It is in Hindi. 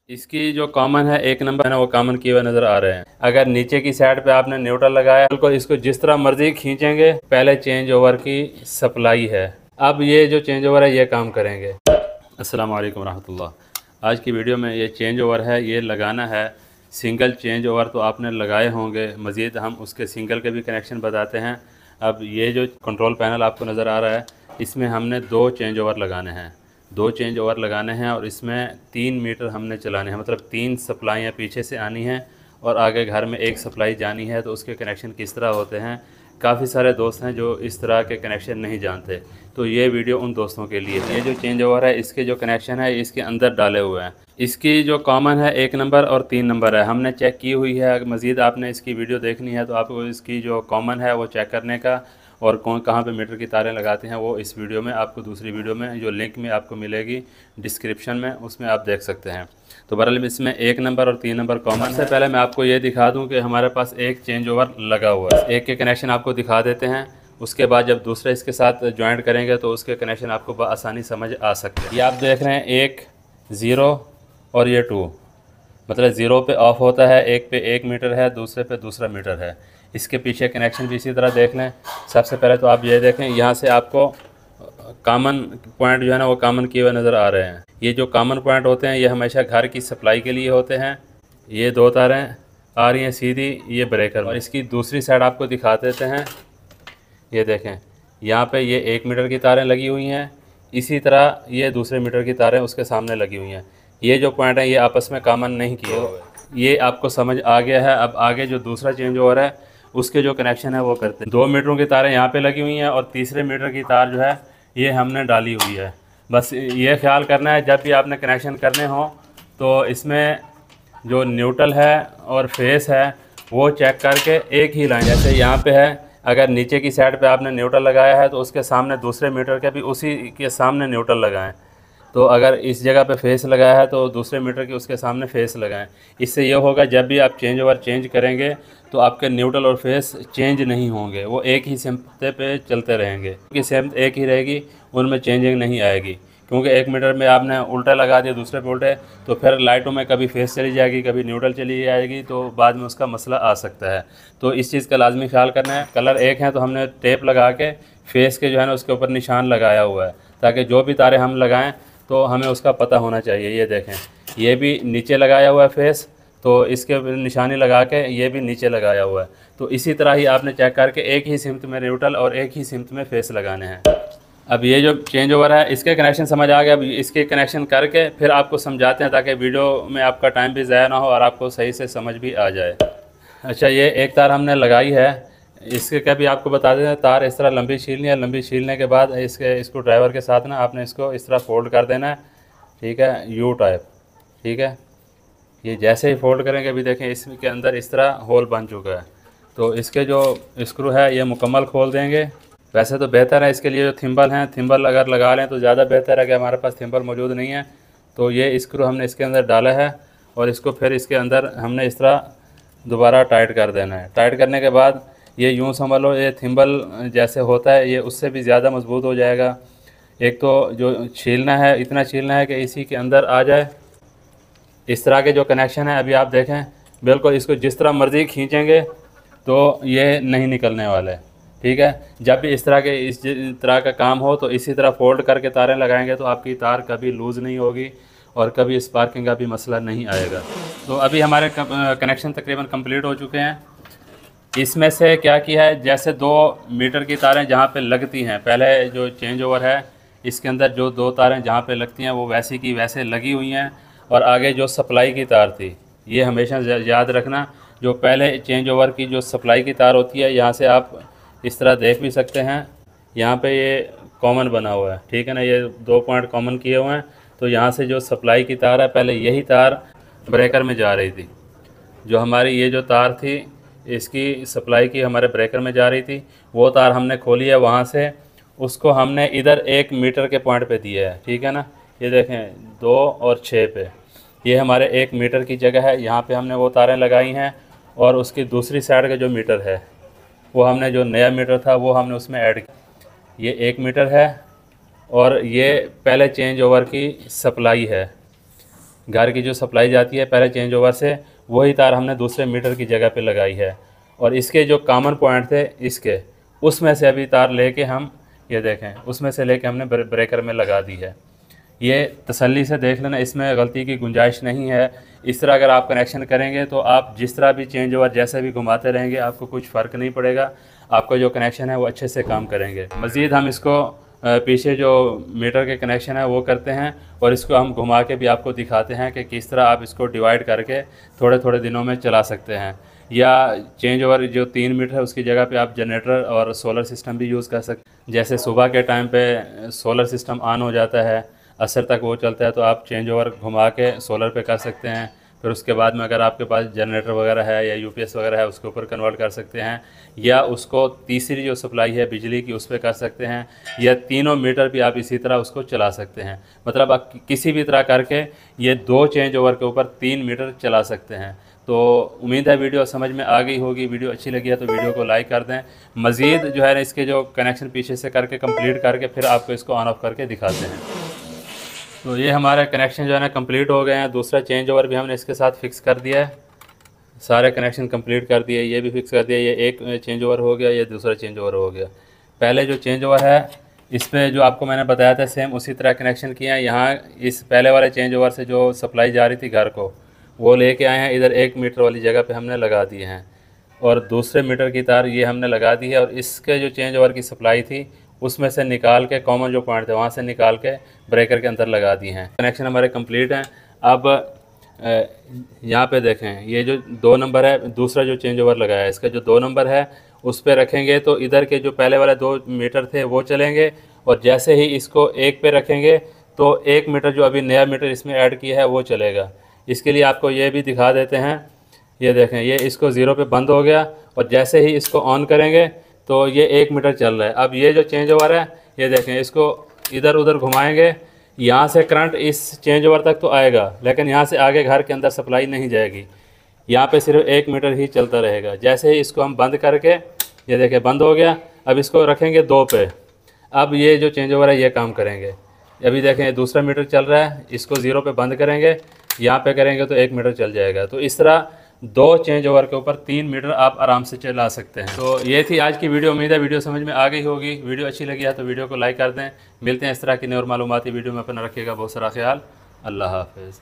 इसकी जो कॉमन है एक नंबर है ना, वो कॉमन किए हुए नज़र आ रहे हैं। अगर नीचे की साइड पे आपने न्यूट्रल लगाया, बिल्कुल इसको जिस तरह मर्जी खींचेंगे, पहले चेंज ओवर की सप्लाई है। अब ये जो चेंज ओवर है ये काम करेंगे। अस्सलाम वालेकुम रहमतुल्लाह। आज की वीडियो में ये चेंज ओवर है, ये लगाना है। सिंगल चेंज ओवर तो आपने लगाए होंगे, मज़ीद हम उसके सिंगल के भी कनेक्शन बताते हैं। अब ये जो कंट्रोल पैनल आपको नज़र आ रहा है, इसमें हमने 2 चेंज ओवर लगाने हैं। 2 चेंज ओवर लगाने हैं और इसमें 3 मीटर हमने चलाने हैं, मतलब 3 सप्लाइयाँ पीछे से आनी हैं और आगे घर में एक सप्लाई जानी है। तो उसके कनेक्शन किस तरह होते हैं, काफ़ी सारे दोस्त हैं जो इस तरह के कनेक्शन नहीं जानते, तो ये वीडियो उन दोस्तों के लिए। ये जो चेंज ओवर है, इसके जो कनेक्शन है इसके अंदर डाले हुए हैं। इसकी जो कॉमन है 1 नंबर और 3 नंबर है, हमने चेक की हुई है। अगर मज़ीद आपने इसकी वीडियो देखनी है तो आपको इसकी जो कॉमन है वो चेक करने का और कौन कहाँ पे मीटर की तारें लगाते हैं वो इस वीडियो में आपको, दूसरी वीडियो में जो लिंक में आपको मिलेगी डिस्क्रिप्शन में, उसमें आप देख सकते हैं। तो बहरहाल इसमें 1 नंबर और 3 नंबर कॉमन। से पहले मैं आपको ये दिखा दूं कि हमारे पास एक चेंज ओवर लगा हुआ है। एक के कनेक्शन आपको दिखा देते हैं, उसके बाद जब दूसरे इसके साथ ज्वाइंट करेंगे तो उसके कनेक्शन आपको आसानी समझ आ सकते हैं। ये आप देख रहे हैं 1 0 और ये 2, मतलब 0 पे ऑफ होता है, 1 पे 1 मीटर है, दूसरे पे दूसरा मीटर है। इसके पीछे कनेक्शन भी इसी तरह देख लें। सबसे पहले तो आप ये देखें, यहाँ से आपको कॉमन पॉइंट जो है ना वो कॉमन किए हुए नज़र आ रहे हैं। ये जो कॉमन पॉइंट होते हैं ये हमेशा घर की सप्लाई के लिए होते हैं। ये 2 तारें आ रही हैं सीधी, ये ब्रेकर। और इसकी दूसरी साइड आपको दिखा देते हैं। ये देखें, यहाँ पे ये 1 मीटर की तारें लगी हुई हैं, इसी तरह ये दूसरे मीटर की तारें उसके सामने लगी हुई हैं। ये जो पॉइंट है ये आपस में कॉमन नहीं किए हुए, ये आपको समझ आ गया है। अब आगे जो दूसरा चेंज ओवर है उसके जो कनेक्शन है वो करते हैं। 2 मीटरों की तारें यहाँ पे लगी हुई हैं और तीसरे मीटर की तार जो है ये हमने डाली हुई है। बस ये ख्याल करना है जब भी आपने कनेक्शन करने हो तो इसमें जो न्यूट्रल है और फेस है वो चेक करके एक ही लाइन, जैसे यहाँ पे है, अगर नीचे की साइड पे आपने न्यूट्रल लगाया है तो उसके सामने दूसरे मीटर के भी उसी के सामने न्यूट्रल लगाएं। तो अगर इस जगह पे फेस लगाया है तो दूसरे मीटर के उसके सामने फेस लगाएं। इससे ये होगा जब भी आप चेंज ओवर चेंज करेंगे तो आपके न्यूट्रल और फेस चेंज नहीं होंगे, वो एक ही सिमते पे चलते रहेंगे। क्योंकि सिमत एक ही रहेगी, उनमें चेंजिंग नहीं आएगी। क्योंकि 1 मीटर में आपने उल्टा लगा दिया दूसरे पे उल्टे, तो फिर लाइटों में कभी फेस चली जाएगी, कभी न्यूट्रल चली जाएगी, तो बाद में उसका मसला आ सकता है। तो इस चीज़ का लाजमी ख्याल करना है। कलर एक है तो हमने टेप लगा के फेस के जो है ना उसके ऊपर निशान लगाया हुआ है, ताकि जो भी तारे हम लगाएं तो हमें उसका पता होना चाहिए। ये देखें, ये भी नीचे लगाया हुआ है फेस, तो इसके निशानी लगा के ये भी नीचे लगाया हुआ है। तो इसी तरह ही आपने चेक करके एक ही सिमत में न्यूट्रल और एक ही सिमत में फेस लगाने हैं। अब ये जो चेंज ओवर है इसके कनेक्शन समझ आ गया। अब इसके कनेक्शन करके फिर आपको समझाते हैं, ताकि वीडियो में आपका टाइम भी ज़ाया ना हो और आपको सही से समझ भी आ जाए। अच्छा, ये एक तार हमने लगाई है, इसके क्या भी आपको बता दें, तार इस तरह लंबी छीलनी है। लंबी छीलने के बाद इसको ड्राइवर के साथ ना आपने इसको इस तरह फोल्ड कर देना है, ठीक है, यू टाइप, ठीक है। ये जैसे ही फोल्ड करेंगे, अभी देखें इसके अंदर इस तरह होल बन चुका है। तो इसके जो स्क्रू है ये मुकम्मल खोल देंगे। वैसे तो बेहतर है इसके लिए जो थिम्बल हैं, थिम्बल अगर लगा लें तो ज़्यादा बेहतर है, कि हमारे पास थिम्बल मौजूद नहीं है। तो ये स्क्रू हमने इसके अंदर डाला है और इसको फिर इसके अंदर हमने इस तरह दोबारा टाइट कर देना है। टाइट करने के बाद ये यूँ समझ लो, ये थिम्बल जैसे होता है ये उससे भी ज़्यादा मजबूत हो जाएगा। एक तो जो छीलना है, इतना छीलना है कि इसी के अंदर आ जाए। इस तरह के जो कनेक्शन है अभी आप देखें, बिल्कुल इसको जिस तरह मर्ज़ी खींचेंगे तो ये नहीं निकलने वाले, ठीक है। जब भी इस तरह का काम हो तो इसी तरह फोल्ड करके तारें लगाएंगे तो आपकी तार कभी लूज़ नहीं होगी और कभी स्पार्किंग का भी मसला नहीं आएगा। तो अभी हमारे कनेक्शन तकरीबन कंप्लीट हो चुके हैं। इसमें से क्या किया है, जैसे 2 मीटर की तारें जहाँ पे लगती हैं, पहले जो चेंज ओवर है इसके अंदर जो 2 तारें जहाँ पे लगती हैं वो वैसी की वैसे लगी हुई हैं। और आगे जो सप्लाई की तार थी, ये हमेशा याद रखना, जो पहले चेंज ओवर की जो सप्लाई की तार होती है, यहाँ से आप इस तरह देख भी सकते हैं, यहाँ पे ये कॉमन बना हुआ है, ठीक है ना, ये 2 पॉइंट कॉमन किए हुए हैं। तो यहाँ से जो सप्लाई की तार है, पहले यही तार ब्रेकर में जा रही थी। जो हमारी ये जो तार थी इसकी सप्लाई की हमारे ब्रेकर में जा रही थी, वो तार हमने खोली है वहाँ से, उसको हमने इधर 1 मीटर के पॉइंट पे दिया है, ठीक है ना। ये देखें 2 और 6 पे, ये हमारे 1 मीटर की जगह है, यहाँ पे हमने वो तारें लगाई हैं। और उसकी दूसरी साइड का जो मीटर है वो हमने, जो नया मीटर था वो हमने उसमें ऐड किया। ये 1 मीटर है और ये पहले चेंज ओवर की सप्लाई है। घर की जो सप्लाई जाती है पहले चेंज ओवर से, वही तार हमने दूसरे मीटर की जगह पे लगाई है। और इसके जो कॉमन पॉइंट थे इसके, उसमें से अभी तार लेके हम, ये देखें, उसमें से लेके हमने ब्रेकर में लगा दी है। ये तसल्ली से देख लेना, इसमें गलती की गुंजाइश नहीं है। इस तरह अगर आप कनेक्शन करेंगे तो आप जिस तरह भी चेंज ओवर जैसे भी घुमाते रहेंगे आपको कुछ फ़र्क नहीं पड़ेगा, आपका जो कनेक्शन है वो अच्छे से काम करेंगे। मज़ीद हम इसको पीछे जो मीटर के कनेक्शन है वो करते हैं और इसको हम घुमा के भी आपको दिखाते हैं कि किस तरह आप इसको डिवाइड करके थोड़े थोड़े दिनों में चला सकते हैं। या चेंज ओवर जो 3 मीटर है उसकी जगह पे आप जनरेटर और सोलर सिस्टम भी यूज़ कर सकते। जैसे सुबह के टाइम पे सोलर सिस्टम ऑन हो जाता है, असर तक वो चलता है, तो आप चेंज ओवर घुमा के सोलर पे कर सकते हैं। फिर उसके बाद में अगर आपके पास जनरेटर वगैरह है या यूपीएस वगैरह है उसके ऊपर कन्वर्ट कर सकते हैं, या उसको तीसरी जो सप्लाई है बिजली की उस पर कर सकते हैं, या तीनों मीटर भी आप इसी तरह उसको चला सकते हैं। मतलब आप किसी भी तरह करके ये 2 चेंज ओवर के ऊपर 3 मीटर चला सकते हैं। तो उम्मीद है वीडियो समझ में आ गई होगी। वीडियो अच्छी लगी है तो वीडियो को लाइक कर दें। मज़ीद जो है ना इसके जो कनेक्शन पीछे से करके कंप्लीट करके फिर आपको इसको ऑन ऑफ करके दिखाते हैं। तो ये हमारे कनेक्शन जो है ना कंप्लीट हो गए हैं। दूसरा चेंज ओवर भी हमने इसके साथ फिक्स कर दिया है, सारे कनेक्शन कंप्लीट कर दिए, ये भी फिक्स कर दिया। ये एक चेंज ओवर हो गया, ये दूसरा चेंज ओवर हो गया। पहले जो चेंज ओवर है इस पर जो आपको मैंने बताया था सेम उसी तरह कनेक्शन किए हैं। यहाँ इस पहले वाले चेंज ओवर से जो सप्लाई जा रही थी घर को वो लेके आए हैं, इधर 1 मीटर वाली जगह पे हमने लगा दिए हैं, और दूसरे मीटर की तार ये हमने लगा दी है। और इसके जो चेंज ओवर की सप्लाई थी उसमें से निकाल के कॉमन जो पॉइंट थे वहाँ से निकाल के ब्रेकर के अंदर लगा दिए हैं। कनेक्शन हमारे कंप्लीट हैं। अब यहाँ पे देखें, ये जो 2 नंबर है, दूसरा जो चेंज ओवर लगाया है इसका जो 2 नंबर है उस पर रखेंगे तो इधर के जो पहले वाले 2 मीटर थे वो चलेंगे, और जैसे ही इसको 1 पे रखेंगे तो 1 मीटर जो अभी नया मीटर इसमें ऐड किया है वो चलेगा। इसके लिए आपको ये भी दिखा देते हैं। ये देखें, ये इसको 0 पे बंद हो गया और जैसे ही इसको ऑन करेंगे तो ये 1 मीटर चल रहा है। अब ये जो चेंज ओवर है ये देखें, इसको इधर उधर घुमाएंगे, यहाँ से करंट इस चेंज ओवर तक तो आएगा लेकिन यहाँ से आगे घर के अंदर सप्लाई नहीं जाएगी। यहाँ पे सिर्फ 1 मीटर ही चलता रहेगा। जैसे ही इसको हम बंद करके, ये देखें बंद हो गया, अब इसको रखेंगे 2 पे। अब ये जो चेंज ओवर है ये काम करेंगे। अभी देखें दूसरा मीटर चल रहा है, इसको 0 पे बंद करेंगे, यहाँ पे करेंगे तो 1 मीटर चल जाएगा। तो इस तरह 2 चेंज ओवर के ऊपर 3 मीटर आप आराम से चला सकते हैं। तो ये थी आज की वीडियो। उम्मीद है वीडियो समझ में आ गई होगी। वीडियो अच्छी लगी है तो वीडियो को लाइक कर दें। मिलते हैं इस तरह की नई और मालूमाती वीडियो में। अपना रखिएगा बहुत सारा ख्याल। अल्लाह हाफ़िज़।